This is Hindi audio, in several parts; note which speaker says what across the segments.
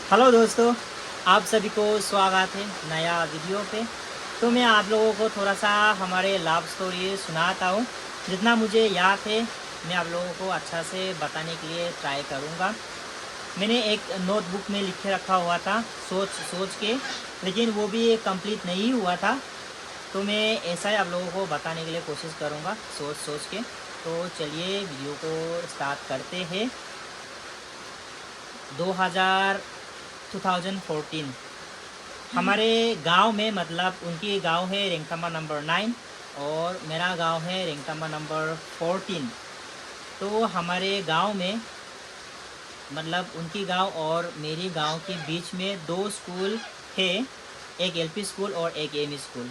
Speaker 1: हेलो दोस्तों, आप सभी को स्वागत है नया वीडियो पे। तो मैं आप लोगों को थोड़ा सा हमारे लव स्टोरी सुनाता हूँ। जितना मुझे याद है मैं आप लोगों को अच्छा से बताने के लिए ट्राई करूँगा। मैंने एक नोटबुक में लिख के रखा हुआ था सोच सोच के, लेकिन वो भी कंप्लीट नहीं हुआ था। तो मैं ऐसा ही आप लोगों को बताने के लिए कोशिश करूँगा सोच सोच के। तो चलिए वीडियो को स्टार्ट करते हैं। 2000 2014 हमारे गांव में, मतलब उनकी गांव है रेंगथामा नंबर 9 और मेरा गांव है रेंगथामा नंबर 14। तो हमारे गांव में, मतलब उनकी गांव और मेरी गांव के बीच में दो स्कूल है, एक एलपी स्कूल और एक एमई स्कूल।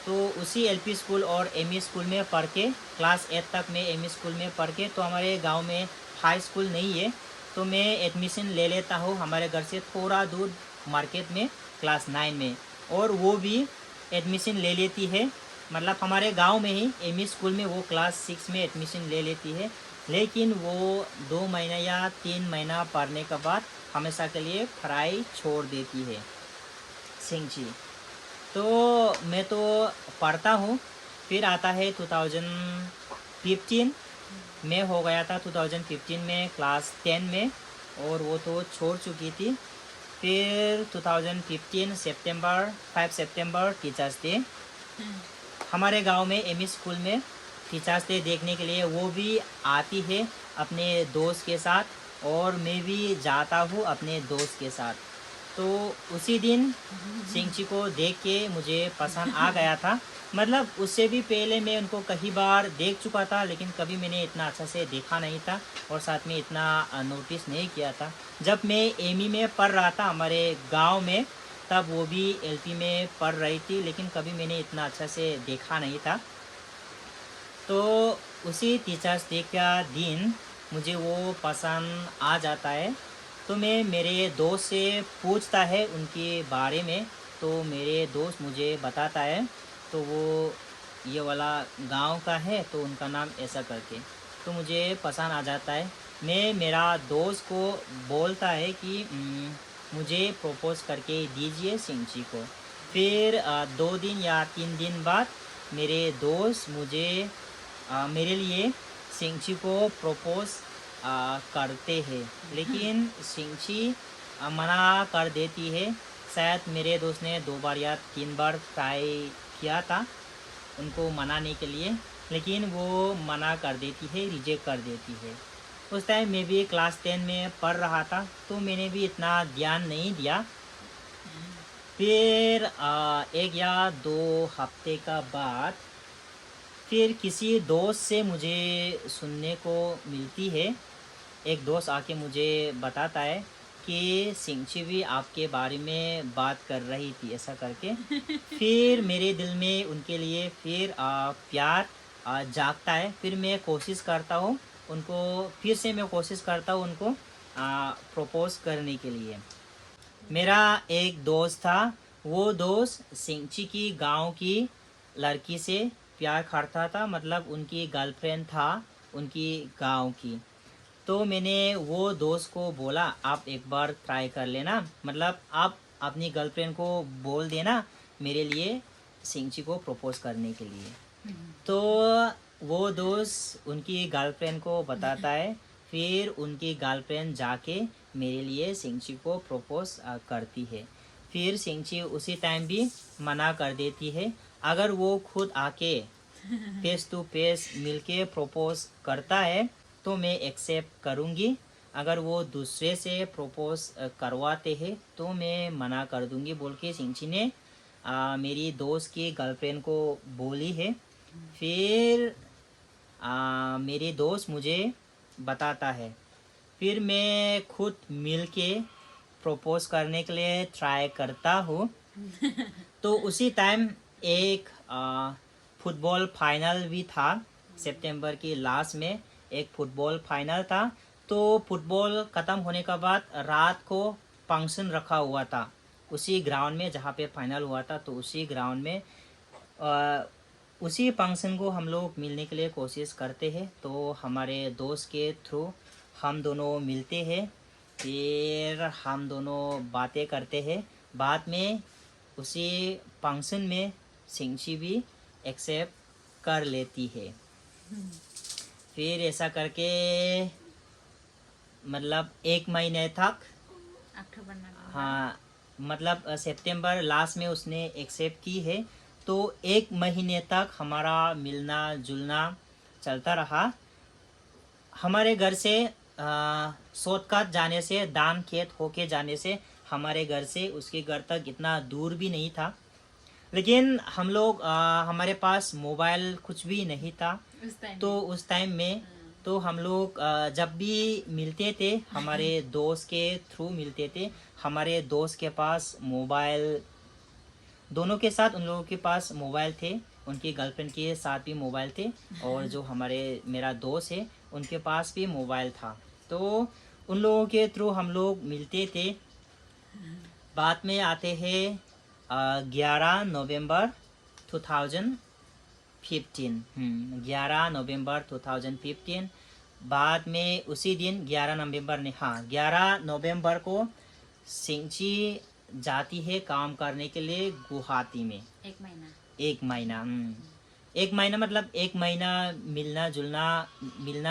Speaker 1: तो उसी एलपी स्कूल और एमई स्कूल में पढ़ के क्लास 8 तक मैं एमई स्कूल में पढ़ के, तो हमारे गांव में हाई स्कूल नहीं है, तो मैं एडमिशन ले लेता हूँ हमारे घर से थोड़ा दूर मार्केट में क्लास 9 में। और वो भी एडमिशन ले लेती है, मतलब हमारे गांव में ही एमई स्कूल में वो क्लास 6 में एडमिशन ले लेती है। लेकिन वो 2 महीना या 3 महीना पढ़ने के बाद हमेशा के लिए पढ़ाई छोड़ देती है सिंची। तो मैं तो पढ़ता हूँ। फिर आता है 2015, मैं हो गया था 2015 में क्लास 10 में, और वो तो छोड़ चुकी थी। फिर 2015 सितंबर 5 सितंबर टीचर्स डे, हमारे गांव में एमई स्कूल में टीचर्स डे देखने के लिए वो भी आती है अपने दोस्त के साथ, और मैं भी जाता हूँ अपने दोस्त के साथ। तो उसी दिन सिंची को देख के मुझे पसंद आ गया था। मतलब उससे भी पहले मैं उनको कई बार देख चुका था, लेकिन कभी मैंने इतना अच्छा से देखा नहीं था और साथ में इतना नोटिस नहीं किया था। जब मैं एमई में पढ़ रहा था हमारे गांव में, तब वो भी एलपी में पढ़ रही थी, लेकिन कभी मैंने इतना अच्छा से देखा नहीं था। तो उसी टीचर्स डे का दिन मुझे वो पसंद आ जाता है। तो मैं मेरे दोस्त से पूछता है उनके बारे में, तो मेरे दोस्त मुझे बताता है। तो वो ये वाला गांव का है, तो उनका नाम ऐसा करके, तो मुझे पसंद आ जाता है। मैं मेरा दोस्त को बोलता है कि मुझे प्रपोज करके दीजिए सिंची को। फिर 2 दिन या 3 दिन बाद मेरे दोस्त मुझे मेरे लिए सिंची को प्रपोज करते हैं, लेकिन सिंची मना कर देती है। शायद मेरे दोस्त ने 2 बार या 3 बार ट्राई किया था उनको मनाने के लिए, लेकिन वो मना कर देती है, रिजेक्ट कर देती है। उस टाइम मैं भी क्लास 10 में पढ़ रहा था, तो मैंने भी इतना ध्यान नहीं दिया। फिर 1 या 2 हफ्ते का बाद फिर किसी दोस्त से मुझे सुनने को मिलती है। एक दोस्त आके मुझे बताता है कि सिंची भी आपके बारे में बात कर रही थी, ऐसा करके। फिर मेरे दिल में उनके लिए फिर प्यार जागता है। फिर मैं कोशिश करता हूँ उनको, फिर से मैं कोशिश करता हूँ उनको प्रपोज करने के लिए। मेरा एक दोस्त था, वो दोस्त सिंची की गांव की लड़की से प्यार करता था, मतलब उनकी गर्लफ्रेंड था उनकी गांव की। तो मैंने वो दोस्त को बोला आप एक बार ट्राई कर लेना, मतलब आप अपनी गर्लफ्रेंड को बोल देना मेरे लिए सिंची को प्रपोज करने के लिए। तो वो दोस्त उनकी गर्लफ्रेंड को बताता है। फिर उनकी गर्लफ्रेंड जाके मेरे लिए सिंची को प्रपोज करती है। फिर सिंची उसी टाइम भी मना कर देती है। अगर वो खुद आके फेस टू फेस मिलके प्रपोज करता है तो मैं एक्सेप्ट करूँगी। अगर वो दूसरे से प्रपोज करवाते हैं तो मैं मना कर दूँगी, बोल के सिंची ने मेरी दोस्त की गर्लफ्रेंड को बोली है। फिर मेरी दोस्त मुझे बताता है। फिर मैं खुद मिल के प्रपोज करने के लिए ट्राई करता हूँ। तो उसी टाइम एक फुटबॉल फाइनल भी था। सितंबर की लास्ट में एक फुटबॉल फाइनल था। तो फुटबॉल ख़त्म होने के बाद रात को फंक्शन रखा हुआ था उसी ग्राउंड में जहाँ पे फाइनल हुआ था। तो उसी ग्राउंड में उसी फंक्शन को हम लोग मिलने के लिए कोशिश करते हैं। तो हमारे दोस्त के थ्रू हम दोनों मिलते हैं। फिर हम दोनों बातें करते हैं। बाद में उसी फंक्शन में सिंची भी एक्सेप्ट कर लेती है। फिर ऐसा करके मतलब 1 महीने तक,
Speaker 2: अक्टूबर नवंबर।
Speaker 1: हाँ मतलब सितंबर लास्ट में उसने एक्सेप्ट की है। तो 1 महीने तक हमारा मिलना जुलना चलता रहा। हमारे घर से शॉर्टकट जाने से, दान खेत होके जाने से हमारे घर से उसके घर तक इतना दूर भी नहीं था। लेकिन हम लोग हमारे पास मोबाइल कुछ भी नहीं था
Speaker 2: उस टाइम
Speaker 1: तो उस टाइम में तो हम लोग जब भी मिलते थे हमारे दोस्त के थ्रू मिलते थे। हमारे दोस्त के पास मोबाइल, दोनों के साथ उन लोगों के पास मोबाइल थे, उनकी गर्लफ्रेंड के साथ भी मोबाइल थे, और जो हमारे मेरा दोस्त है उनके पास भी मोबाइल था। तो उन लोगों के थ्रू हम लोग मिलते थे। बाद में आते हैं 11 नवंबर 2015। 11 नवंबर 2015। बाद में उसी दिन 11 नवंबर ने, हाँ 11 नवंबर को सिंची जाती है काम करने के लिए गुवाहाटी में।
Speaker 2: 1 महीना।
Speaker 1: 1 महीना, 1 महीना मतलब 1 महीना मिलना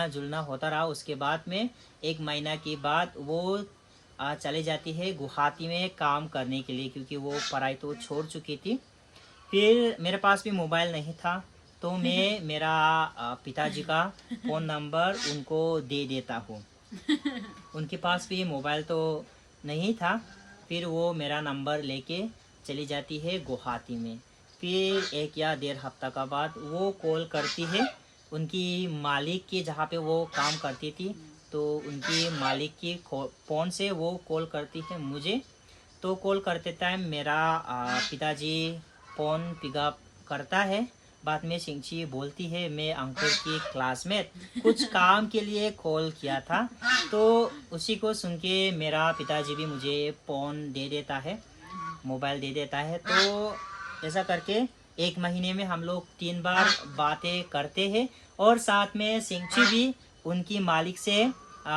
Speaker 1: जुलना होता रहा। उसके बाद में 1 महीना के बाद वो चली जाती है गुवाहाटी में काम करने के लिए, क्योंकि वो पढ़ाई तो छोड़ चुकी थी। फिर मेरे पास भी मोबाइल नहीं था तो मैं मेरा पिताजी का फ़ोन नंबर उनको दे देता हूँ। उनके पास भी मोबाइल तो नहीं था। फिर वो मेरा नंबर लेके चली जाती है गुवाहाटी में। फिर 1 या 1.5 हफ्ता का बाद वो कॉल करती है उनकी मालिक की, जहाँ पे वो काम करती थी। तो उनकी मालिक की फ़ोन से वो कॉल करती है मुझे। तो कॉल करते टाइम मेरा पिताजी फ़ोन पिकअप करता है। बाद में सिंची बोलती है मैं अंकुर की क्लासमेट कुछ काम के लिए कॉल किया था। तो उसी को सुन के मेरा पिताजी भी मुझे फ़ोन दे देता है, मोबाइल दे देता है। तो ऐसा करके 1 महीने में हम लोग 3 बार बातें करते हैं। और साथ में सिंची भी उनकी मालिक से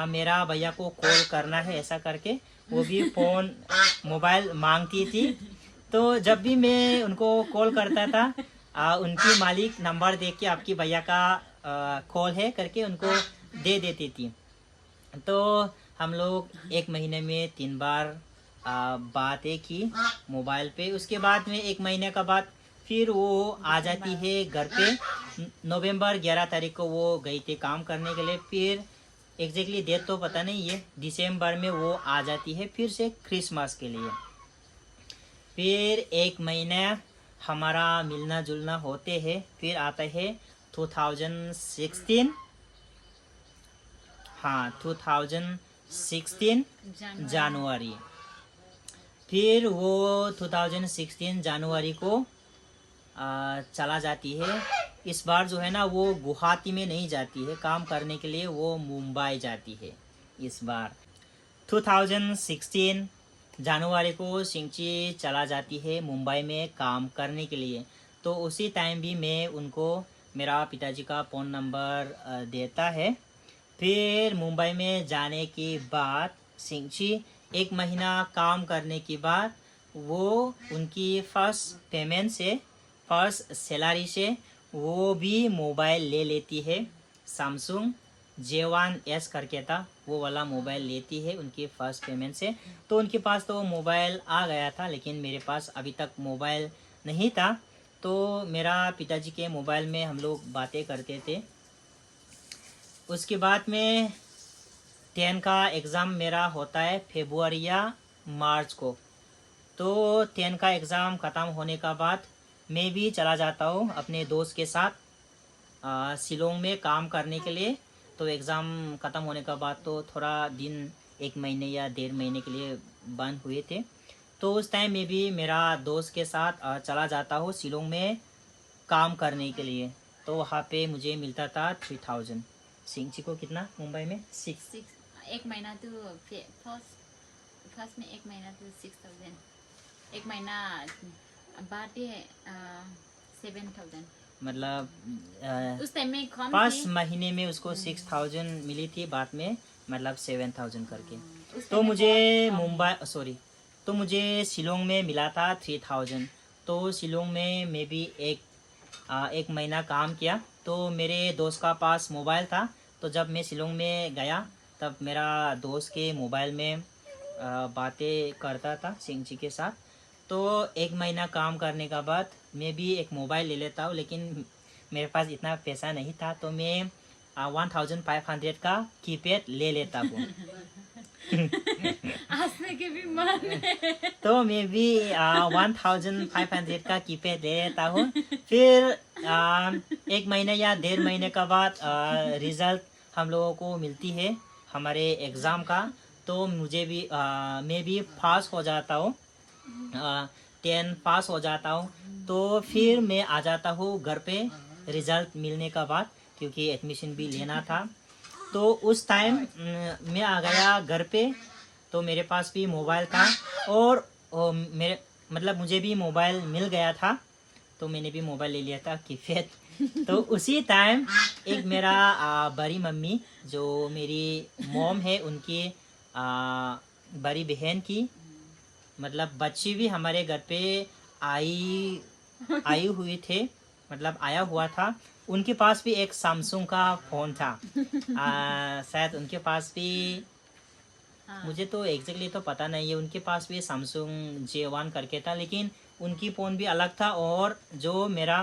Speaker 1: मेरा भैया को कॉल करना है ऐसा करके वो भी फ़ोन मोबाइल मांगती थी। तो जब भी मैं उनको कॉल करता था उनकी मालिक नंबर देख के आपकी भैया का कॉल है करके उनको दे देती थी। तो हम लोग 1 महीने में 3 बार बातें की मोबाइल पे। उसके बाद में 1 महीने का बाद फिर वो आ जाती है घर पे। नवंबर 11 तारीख को वो गई थी काम करने के लिए। फिर एग्जैक्टली डेट तो पता नहीं है, दिसंबर में वो आ जाती है फिर से क्रिसमस के लिए। फिर 1 महीना हमारा मिलना जुलना होते हैं। फिर आता है 2016, हाँ 2016 जनवरी। फिर वो 2016 जनवरी को चला जाती है। इस बार जो है ना वो गुवाहाटी में नहीं जाती है काम करने के लिए, वो मुंबई जाती है इस बार। 2016 जनवरी को सिंची चला जाती है मुंबई में काम करने के लिए। तो उसी टाइम भी मैं उनको मेरा पिताजी का फ़ोन नंबर देता है। फिर मुंबई में जाने के बाद सिंची 1 महीना काम करने के बाद वो उनकी फर्स्ट पेमेंट से, फर्स्ट सैलरी से वो भी मोबाइल ले लेती है। सैमसंग J1S करके था, वो वाला मोबाइल लेती है उनकी फ़र्स्ट पेमेंट से। तो उनके पास तो मोबाइल आ गया था लेकिन मेरे पास अभी तक मोबाइल नहीं था। तो मेरा पिताजी के मोबाइल में हम लोग बातें करते थे। उसके बाद में 10 का एग्ज़ाम मेरा होता है फरवरी या मार्च को। तो 10 का एग्ज़ाम ख़त्म होने का बाद मैं भी चला जाता हूँ अपने दोस्त के साथ शिलोंग में काम करने के लिए। तो एग्ज़ाम ख़त्म होने का बाद तो थोड़ा दिन 1 महीने या 1.5 महीने के लिए बंद हुए थे। तो उस टाइम में भी मेरा दोस्त के साथ चला जाता हूँ शिलोंग में काम करने के लिए। तो वहाँ पे मुझे मिलता था 3000। सिंची को कितना मुंबई में 6।
Speaker 2: 1 महीना तो फर्स्ट में 1 महीना तो 6000, 1 महीना बाद 7000।
Speaker 1: मतलब
Speaker 2: उस टाइम में कम
Speaker 1: फर्स्ट
Speaker 2: थी।
Speaker 1: महीने में उसको 6000 मिली थी, बाद में मतलब 7000 करके।
Speaker 2: उस
Speaker 1: तो
Speaker 2: time में
Speaker 1: मुझे
Speaker 2: बहुत कम
Speaker 1: मुंबई सॉरी तो मुझे शिलोंग में मिला था 3000। तो शिलोंग में मैं भी एक महीना काम किया। तो मेरे दोस्त का पास मोबाइल था, तो जब मैं शिलोंग में गया तब मेरा दोस्त के मोबाइल में बातें करता था सिंह जी के साथ। तो एक महीना काम करने के बाद मैं भी एक मोबाइल ले लेता हूँ, लेकिन मेरे पास इतना पैसा नहीं था, तो मैं 1500 का कीपैड ले लेता हूँ।
Speaker 2: हंसने के भी मन है।
Speaker 1: तो मैं भी 1500 का कीपैड ले लेता हूँ। फिर एक महीने या 1.5 महीने के बाद रिजल्ट हम लोगों को मिलती है हमारे एग्ज़ाम का। तो मुझे भी मैं भी पास हो जाता हूँ, 10 पास हो जाता हूँ। तो फिर मैं आ जाता हूँ घर पे रिजल्ट मिलने के बाद, क्योंकि एडमिशन भी लेना था। तो उस टाइम मैं आ गया घर पे, तो मेरे पास भी मोबाइल था और मेरे मतलब मुझे भी मोबाइल मिल गया था, तो मैंने भी मोबाइल ले लिया था कीपैड। तो उसी टाइम एक मेरा बड़ी मम्मी जो मेरी मॉम है, उनकी बड़ी बहन की मतलब बच्ची भी हमारे घर पे आई आई हुई थे, मतलब आया हुआ था। उनके पास भी एक सैमसंग का फ़ोन था। शायद उनके पास भी
Speaker 2: हाँ,
Speaker 1: मुझे तो एग्जैक्टली तो पता नहीं है, उनके पास भी सैमसंग J1 करके था, लेकिन उनकी फ़ोन भी अलग था और जो मेरा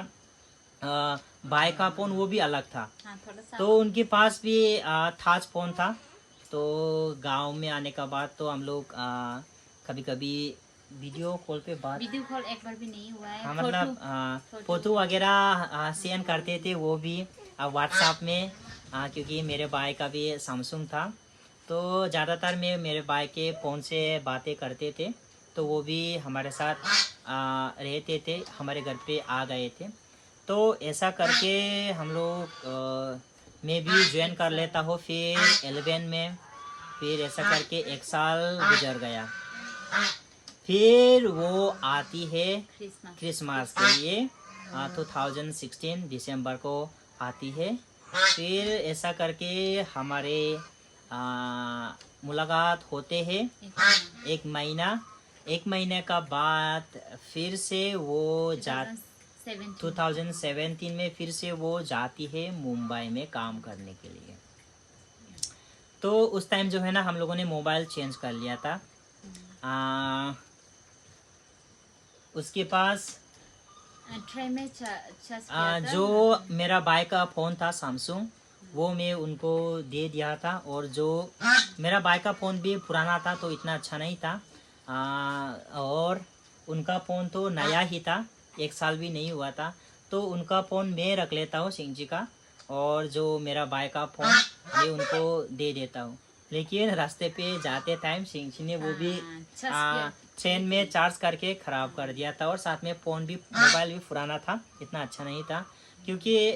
Speaker 1: भाई का फ़ोन वो भी अलग था।
Speaker 2: हाँ, थोड़ा सा
Speaker 1: तो उनके पास भी थाच फ़ोन था। तो गांव में आने के बाद तो हम लोग कभी कभी वीडियो कॉल पे बात,
Speaker 2: वीडियो कॉल एक बार भी नहीं हुआ है।
Speaker 1: हाँ
Speaker 2: फोटो
Speaker 1: मतलब
Speaker 2: फोटो
Speaker 1: फोटो वगैरह सेंड करते थे, वो भी व्हाट्सएप में। क्योंकि मेरे भाई का भी सैमसंग था, तो ज़्यादातर मैं मेरे भाई के फ़ोन से बातें करते थे। तो वो भी हमारे साथ रहते थे, हमारे घर पे आ गए थे। तो ऐसा करके हम लोग मैं भी ज्वाइन कर लेता हूँ फिर 11 में। फिर ऐसा करके 1 साल गुजर गया। फिर वो आती है
Speaker 2: क्रिसमस
Speaker 1: क्रिसमस के लिए 2016 दिसंबर को आती है। फिर ऐसा करके हमारे मुलाकात होते हैं
Speaker 2: एक
Speaker 1: 1 महीना। 1 महीने का बाद फिर से वो जा
Speaker 2: 2017
Speaker 1: 2017 में फिर से वो जाती है मुंबई में काम करने के लिए। तो उस टाइम जो है ना, हम लोगों ने मोबाइल चेंज कर लिया था। उसके पास
Speaker 2: ट्रे में चार्ज किया था।
Speaker 1: जो मेरा भाई का फ़ोन था सैमसंग, वो मैं उनको दे दिया था। और जो मेरा भाई का फ़ोन भी पुराना था, तो इतना अच्छा नहीं था। और उनका फ़ोन तो नया ही था, 1 साल भी नहीं हुआ था। तो उनका फ़ोन मैं रख लेता हूँ सिंह जी का, और जो मेरा भाई का फ़ोन मैं उनको दे देता हूँ। लेकिन रास्ते पे जाते टाइम सिंह जी ने वो भी ट्रेन में चार्ज करके ख़राब कर दिया था। और साथ में फ़ोन भी, मोबाइल भी पुराना था, इतना अच्छा नहीं था। क्योंकि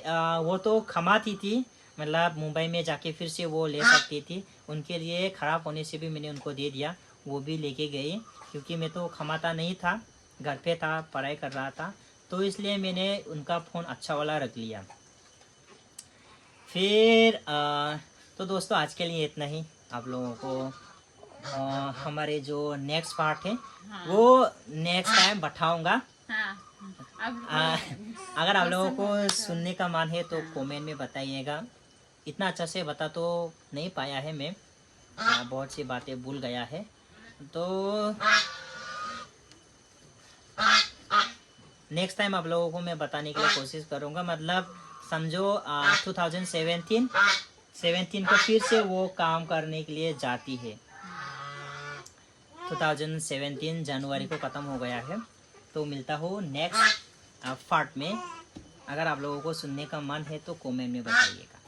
Speaker 1: वो तो कमाती थी, मतलब मुंबई में जाके फिर से वो ले सकती थी। उनके लिए ख़राब होने से भी मैंने उनको दे दिया, वो भी लेके गए। क्योंकि मैं तो कमाता नहीं था, घर पे था, पढ़ाई कर रहा था, तो इसलिए मैंने उनका फ़ोन अच्छा वाला रख लिया। फिर तो दोस्तों आज के लिए इतना ही। आप लोगों को हमारे जो नेक्स्ट पार्ट है वो नेक्स्ट टाइम बताऊंगा।
Speaker 2: अब
Speaker 1: अगर आप लोगों को
Speaker 2: क्वेश्चन
Speaker 1: सुनने का मन है तो कमेंट में बताइएगा। इतना अच्छा से बता तो नहीं पाया है मैं, बहुत सी बातें भूल गया है। तो नेक्स्ट टाइम आप लोगों को मैं बताने के लिए कोशिश करूँगा। मतलब समझो 2017 को फिर से वो काम करने के लिए जाती है। 2017 जनवरी को ख़त्म हो गया है। तो मिलता हूँ नेक्स्ट पार्ट में। अगर आप लोगों को सुनने का मन है तो कमेंट में बताइएगा।